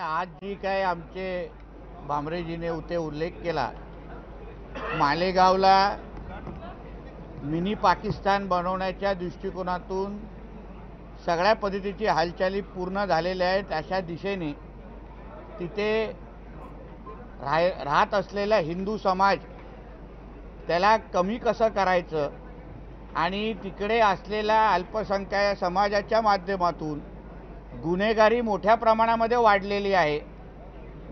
आज जी काय आमचे भामरेजीने उते उल्लेख केला, मालेगावला मिनी पाकिस्तान बनवण्याच्या दृष्टिकोनातून सगळ्या पद्धतीची हालचाली पूर्ण झालेल्या आहेत। अशा दिशेने तिथे राहत असलेला हिंदू समाज त्याला कमी कसं करायचं आणि तिकडे असलेला अल्पसंख्याक समाजाच्या माध्यमातून गुन्हेगारी मोठ्या प्रमाणामध्ये वाढलेली आहे।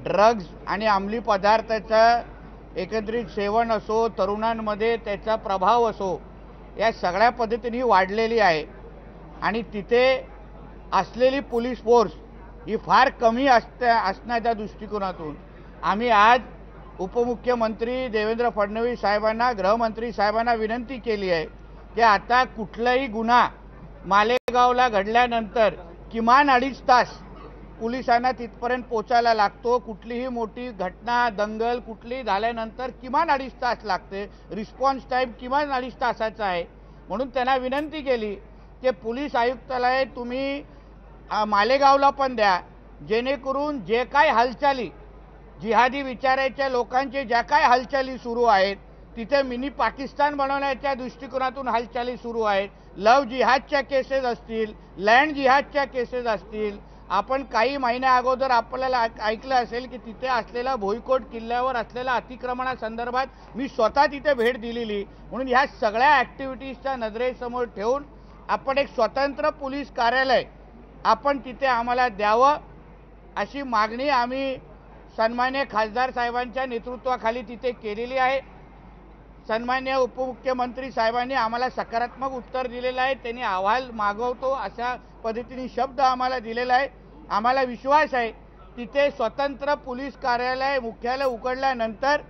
ड्रग्ज आणि अंमली पदार्थाचं एकत्रित सेवन असो, तरुणांमध्ये त्याचा प्रभाव असो, या सगळ्या पद्धतीने वाढलेली आहे आणि तिथे असलेली पोलीस फोर्स ही फार कमी असण्याच्या दृष्टिकोनातून आम्ही आज उपमुख्यमंत्री देवेंद्र फडणवीस साहेबांना, गृहमंत्री साहेबांना विनंती केली आहे की आता कुठलाही गुन्हा मालेगावला घडल्यानंतर किमान 2.5 तास पोलिसांना तिथपर्यंत पोचायला लागतो। कुठलीही मोठी घटना, दंगल कुठलीही झाल्यानंतर किमान 2.5 तास लागते। रिस्पॉन्स टाईम किमान 2.5 तासाचा आहे। म्हणून त्यांना विनंती केली की पोलीस आयुक्तालय तुम्ही मालेगावला पण द्या, जेणेकरून जे काय हालचाली जिहादी विचाराच्या लोकांचे ज्या काय हालचाली सुरू आहेत, तिथे मिनी पाकिस्तान बनवण्याच्या दृष्टिकोनातून हालचाली सुरू आहेत। लव जिहादच्या केसेस असतील, लँड जिहादच्या केसेस असतील। आपण काही महिन्या अगोदर आपल्याला ऐकलं असेल की तिथे असलेला भोईकोट किल्ल्यावर असलेल्या अतिक्रमणासंदर्भात मी स्वतः तिथे भेट दिलेली। म्हणून ह्या सगळ्या ॲक्टिव्हिटीजच्या नजरेसमोर ठेवून आपण एक स्वतंत्र पोलीस कार्यालय आपण तिथे आम्हाला द्यावं, अशी मागणी आम्ही सन्मान्य खासदार साहेबांच्या नेतृत्वाखाली तिथे केलेली आहे। सन्मान्य उपमुख्यमंत्री साहेबांनी आम्हाला सकारात्मक उत्तर दिलेलं आहे। त्यांनी अहवाल मागवतो अशा पद्धतीने शब्द आम्हाला दिलेला आहे। आम्हाला विश्वास आहे तिथे स्वतंत्र पोलीस कार्यालय मुख्यालय उघडल्यानंतर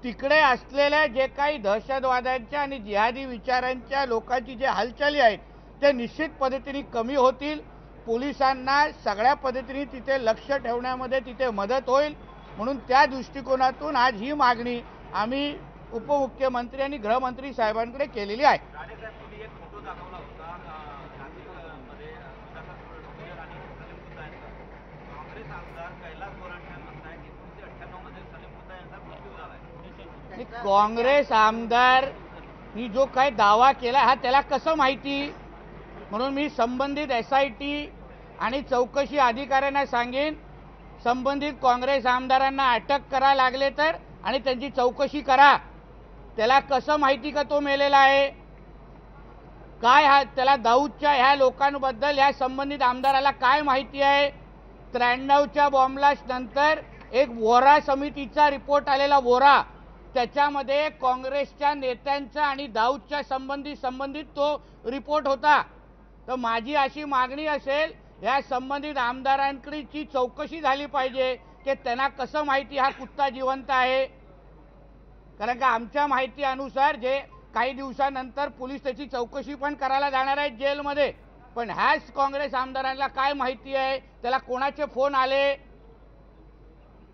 तिकडे असलेल्या जे काही दहशतवाद्यांच्या आणि जिहादी विचारांच्या लोकांची जे हालचाली आहेत ते निश्चित पद्धतीने कमी होतील। पोलिसांना सगळ्या पद्धतीने तिथे लक्ष ठेवण्यामध्ये तिथे मदत होईल। म्हणून त्या दृष्टिकोनातून आज ही मागणी आम्ही उपमुख्यमंत्री आणि गृहमंत्री साहेबांकडे केलेली आहे। काँग्रेस आमदारनी जो काही दावा केला हा त्याला कसं माहिती, म्हणून मी संबंधित SIT आणि चौकशी अधिकाऱ्यांना सांगेन, संबंधित काँग्रेस आमदारांना अटक करा लागले तर आणि त्यांची चौकशी करा। त्याला कसं माहिती का तो मेलेला आहे, काय हा त्याला दाऊदच्या ह्या लोकांबद्दल या संबंधित आमदाराला काय माहिती आहे। 93च्या बॉम्बलास्ट नंतर एक वोरा समितीचा रिपोर्ट आलेला, वोरा, त्याच्यामध्ये काँग्रेसच्या नेत्यांचा आणि दाऊदच्या संबंधित तो रिपोर्ट होता। तर माझी अशी मागणी असेल या संबंधित आमदारांकडची चौकशी झाली पाहिजे की त्यांना कसं माहिती हा कुत्ता जिवंत आहे। कारण का आमच्या माहिती अनुसार जे काही दिवसानंतर पोलीस त्याची चौकशी पण करायला जाणार आहेत जेलमध्ये, पण ह्याच काँग्रेस आमदारांना काय माहिती आहे, त्याला कोणाचे फोन आले।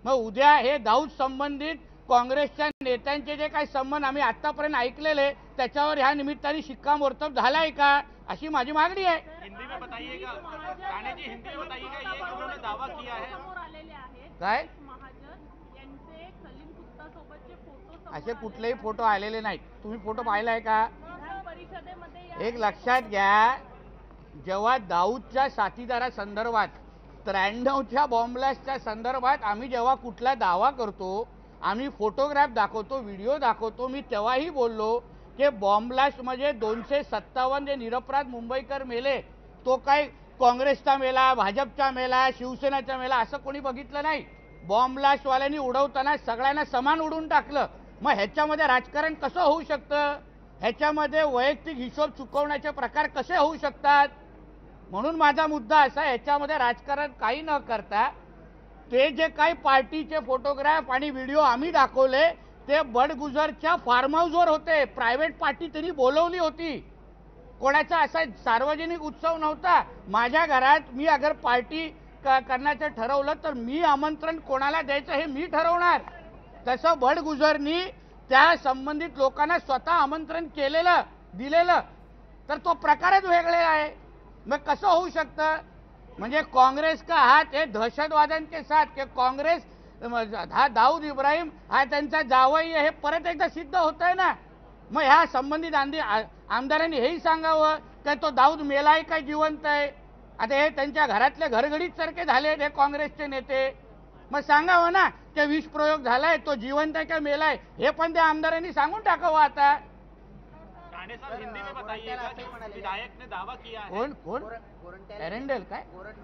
मग उद्या हे दाऊद संबंधित काँग्रेसच्या नेत्यांचे जे काही संबंध आम्ही आतापर्यंत ऐकलेले त्याच्यावर ह्या निमित्ताने शिक्कामोर्तब झालाय का, अशी माझी मागणी आहे। हिंदी में बताइएगा, गाने जी हिंदी में बताइएगा, ये कि उन्होंने दावा किया है काय असे कुठलेही फोटो आलेले नाहीत। तुम्ही फोटो पाहिलाय का? एक लक्षात घ्या, जेव्हा दाऊदच्या साथीदारासंदर्भात 93च्या बॉम्बलास्टच्या संदर्भात आम्ही जेव्हा कुठला दावा करतो, आम्ही फोटोग्राफ दाखवतो, व्हिडिओ दाखवतो, मी तेव्हाही बोललो की बॉम्बलास्ट म्हणजे 257 जे निरपराध मुंबईकर मेले तो काय काँग्रेसचा मेला, भाजपचा मेला, शिवसेनेचा मेला असं कोणी बघितलं नाही। बॉम्बलास्टवाल्यांनी उडवताना सगळ्यांना समान उडून टाकलं। मग ह्याच्यामध्ये राजकारण कसं होऊ शकतं, ह्याच्यामध्ये वैयक्तिक हिशोब चुकवण्याचे प्रकार कसे होऊ शकतात। म्हणून माझा मुद्दा असा, ह्याच्यामध्ये राजकारण काही न करता ते जे काही पार्टीचे फोटोग्राफ आणि व्हिडिओ आम्ही दाखवले ते बडगुजरच्या फार्म हाऊसवर होते। प्रायव्हेट पार्टी त्यांनी बोलवली होती, कोणाचा असा सार्वजनिक उत्सव नव्हता। माझ्या घरात मी अगर पार्टी करण्याचं ठरवलं तर मी आमंत्रण कोणाला द्यायचं हे मी ठरवणार। तसं बडगुजरनी त्या संबंधित लोकांना स्वतः आमंत्रण केलेलं दिलेलं, तर तो प्रकारच वेगळा आहे। मग कसं होऊ शकतं? म्हणजे कांग्रेस का हात हे दहशतवाद्यांचे साथ के काँग्रेस हा दाऊद इब्राहिम हा त्यांचा जावई हे परत एकदा सिद्ध होत आहे ना। मग ह्या संबंधित आमदारांनी हेही सांगावं काय तो दाऊद मेलाय काय जिवंत आहे। आता हे त्यांच्या घरातले घरगडीत सारखे झाले हे काँग्रेसचे नेते। मग सांगावं ना की विष प्रयोग झालाय तो जिवंत आहे का मेलाय हे पण त्या आमदारांनी सांगून टाकावं। आता राणे साहब हिंदी में बताइएगा कि विधायक ने दावा किया है। कोण कोण एरंडेल काय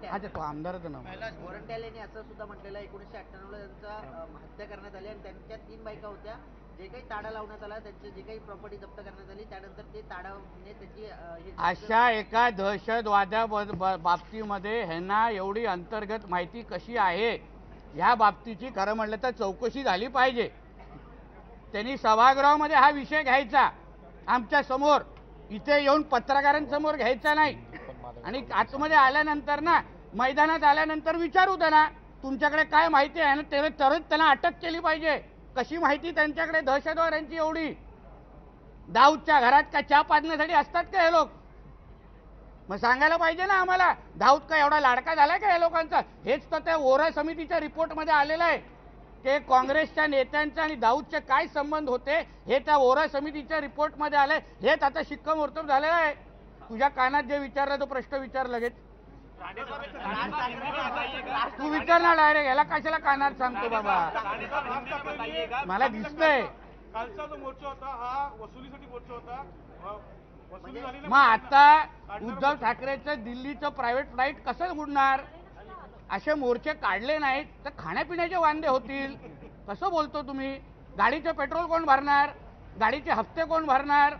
अच्छा तो आमदाराचं नाव गोरंट्याल यांनी असं सुद्धा म्हटलेलं 1998 ला त्यांचा हत्या करण्यात आली आणि त्यांच्या 3 बायका होत्या। जे काही ताडा लावण्यात आला त्यांची जे काही प्रॉपर्टी जप्त करण्यात आली त्यानंतर ते ताडाने त्याची अशा एका दहशतवाद्या बाबतीमध्ये ह्यांना एवढी अंतर्गत माहिती कशी आहे ह्या बाबतीची खरं म्हटलं तर चौकशी झाली पाहिजे। त्यांनी सभागृहामध्ये हा विषय घ्यायचा आमच्या समोर इथे येऊन पत्रकारांसमोर घ्यायचा नाही आणि आतमध्ये आल्यानंतर ना मैदानात आल्यानंतर विचारू त्यांना तुमच्याकडे काय माहिती आहे ना तरच त्यांना अटक केली पाहिजे। कशी माहिती त्यांच्याकडे दहशतवाद्यांची एवढी दाऊदच्या घरात का चहा पाजण्यासाठी असतात का हे लोक मग सांगायला पाहिजे ना आम्हाला। दाऊद का एवढा लाडका झालाय का या लोकांचा हेच तर त्या वोरा समितीच्या रिपोर्टमध्ये आलेलं आहे की काँग्रेसच्या नेत्यांचा आणि दाऊदचे काय संबंध होते हे त्या वोरा समितीच्या रिपोर्टमध्ये आलंय। हेच आता शिक्कामोर्तब झालेलं आहे। तुझ्या कानात जे विचारलं तो प्रश्न विचार लगेच तू विचार ना डायरेक्ट याला कशाला कानात सांगतो बाबा मला दिसतंय। कालचा जो मोर्चा होता हा वसुलीसाठी मोर्चा होता। वसुली झाली मग आता उद्धव ठाकरेचं दिल्लीचं प्रायव्हेट फ्लाईट कसं उडणार असे मोर्चे काढले नाहीत तर खाण्यापिण्याचे वांदे होतील। कसं बोलतो तुम्ही गाडीचं पेट्रोल कोण भरणार गाडीचे हप्ते कोण भरणार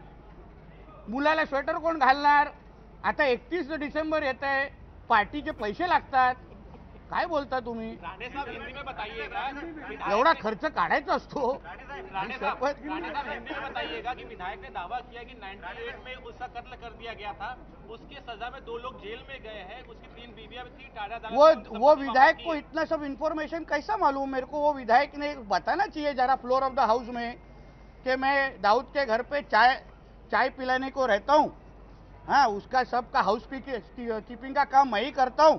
मुलाला स्वेटर कोण घालणार। आता 31 डिसेंबर येत आहे पार्टीचे पैसे लागतात काय बोलता तुम्ही। राणे साहब हिंदी में बताइएगा एवढा खर्च काढायचा असतो। राणे साहब हिंदी में बताइएगा कि विधायक ने दावा किया कि 98 में उसका कत्ल कर दिया गया था उसकी सजा में 2 लोग जेल में गए हैं उसकी 3 बीवियां थी टाटा वो विधायक को इतना सब इन्फॉर्मेशन कैसा मालूम मेरे को। वो विधायक ने बताना चाहिए जरा फ्लोर ऑफ द हाउस में कि मैं दाऊद के घर पे चाय पिलाने को रहता हूँ। हाँ उसका सबका हाउस कीपिंग का काम मैं ही करता हूँ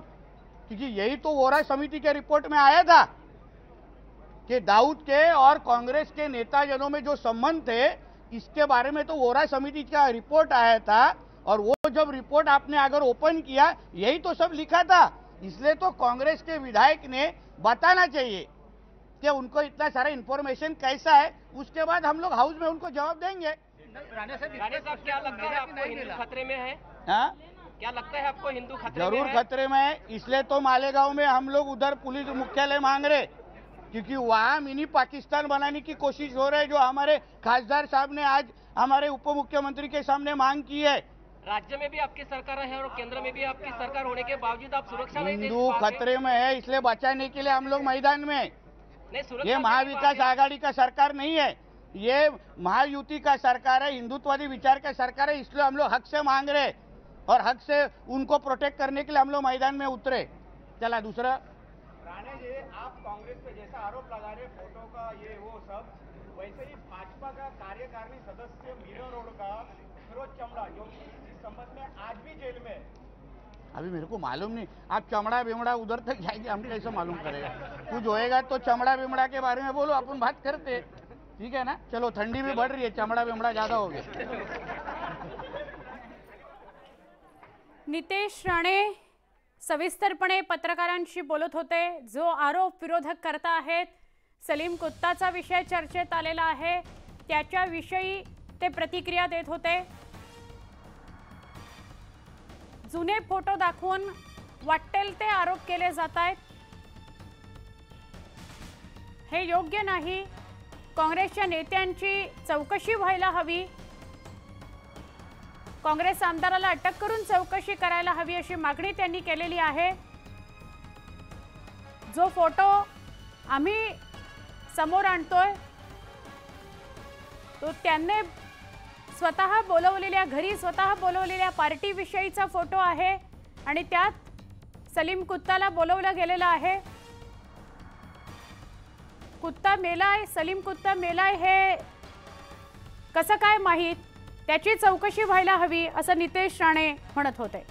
क्योंकि यही तो वोरा समिति के रिपोर्ट में आया था कि दाऊद के और कांग्रेस के नेताजनों में जो संबंध थे इसके बारे में तो वोरा समिति का रिपोर्ट आया था और वो जब रिपोर्ट आपने अगर ओपन किया यही तो सब लिखा था। इसलिए तो कांग्रेस के विधायक ने बताना चाहिए कि उनको इतना सारा इन्फॉर्मेशन कैसा है उसके बाद हम लोग हाउस में उनको जवाब देंगे। राणे साहब क्या लगता है आपको हिंदू खतरे में है। हाँ क्या लगता है आपको हिंदू खतरे जरूर में है? खतरे में है। इसलिए तो मालेगांव में हम लोग उधर पुलिस मुख्यालय मांग रहे क्योंकि वहाँ मिनी पाकिस्तान बनाने की कोशिश हो रही है जो हमारे खासदार साहब ने आज हमारे उप मुख्यमंत्री के सामने मांग की है। राज्य में भी आपकी सरकार है और केंद्र में भी आपकी सरकार होने के बावजूद आप सुरक्षा नहीं दे हिंदू खतरे में है इसलिए बचाने के लिए हम लोग मैदान में। नहीं सुरक्षा ये महाविकास आघाड़ी का सरकार नहीं है ये महायुति का सरकार है हिंदुत्ववादी विचार का सरकार है। इसलिए हम लोग हक से मांग रहे और हक से उनको प्रोटेक्ट करने के लिए हम लोग मैदान में उतरे। चला दूसरा राणे जी आप कांग्रेस पे जैसा आरोप लगा रहे फोटो का ये वो सब वैसे ही भाजपा का कार्यकारिणी सदस्य मीरा रोड का फिरोज चमड़ा जो इस संबंध में आज भी जेल में। अभी मेरे को मालूम नहीं आप चमड़ा बिमड़ा उधर तक जाएंगे हम कैसे मालूम करेगा। कुछ होएगा तो चमड़ा बिमड़ा के बारे में बोलो अपन बात करते ठीक है ना। चलो ठंडी भी बढ़ रही है चमड़ा बिमड़ा ज्यादा हो गया। नितेश राणे सविस्तरपणे पत्रकारांशी बोलत होते। जो आरोप विरोधक करता आहेत सलीम कुत्ताचा विषय चर्चेत आलेला आहे त्याच्याविषयी ते प्रतिक्रिया देत होते। जुने फोटो दाखवून वाटेल ते आरोप केले जात आहेत हे योग्य नाही। काँग्रेसच्या नेत्यांची चौकशी व्हायला हवी काँग्रेस आमदाराला अटक करून चौकशी करायला हवी अशी मागणी त्यांनी केलेली आहे। जो फोटो आम्ही समोर आणतोय तो त्यांनी स्वतः बोलवलेल्या घरी स्वतः बोलवलेल्या पार्टी विषयीचा फोटो आहे आणि त्यात सलीम कुत्ताला बोलवलं गेलेलं आहे। कुत्ता मेलाय सलीम कुत्ता मेलाय हे कसं काय माहीत त्याची चौकशी व्हायला हवी असं नितेश राणे म्हणत होते।